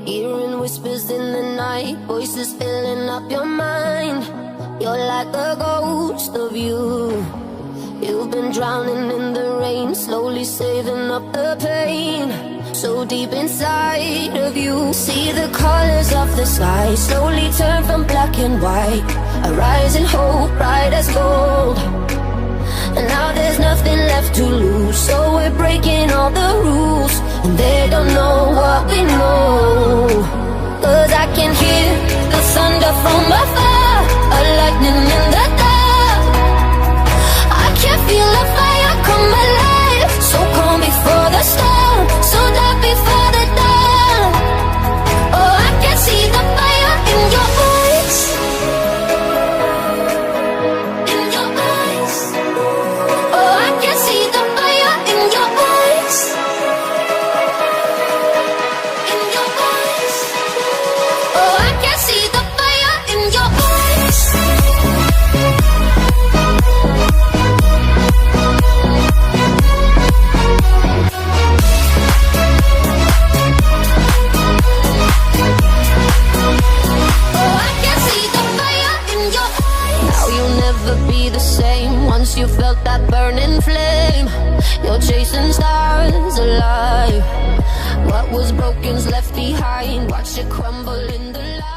Hearing whispers in the night, voices filling up your mind. You're like a ghost of you. You've been drowning in the rain, slowly saving up the pain. So deep inside of you, see the colors of the sky slowly turn from black and white. A rising hope, bright as gold. And now there's nothing left to lose, so we're breaking all the rules. And they don't know what we know. Cause I can hear the thunder from afar, a lightning in the dark. I can feel the fire come alive, so calm before the storm, so dark before the dawn. Oh, I can see the fire in your eyes, in your eyes. Oh, I can see the fire in your eyes, in your eyes. Oh, I can see the fire in your eyes. Once you felt that burning flame, you're chasing stars alive. What was broken's left behind, watch it crumble in the light.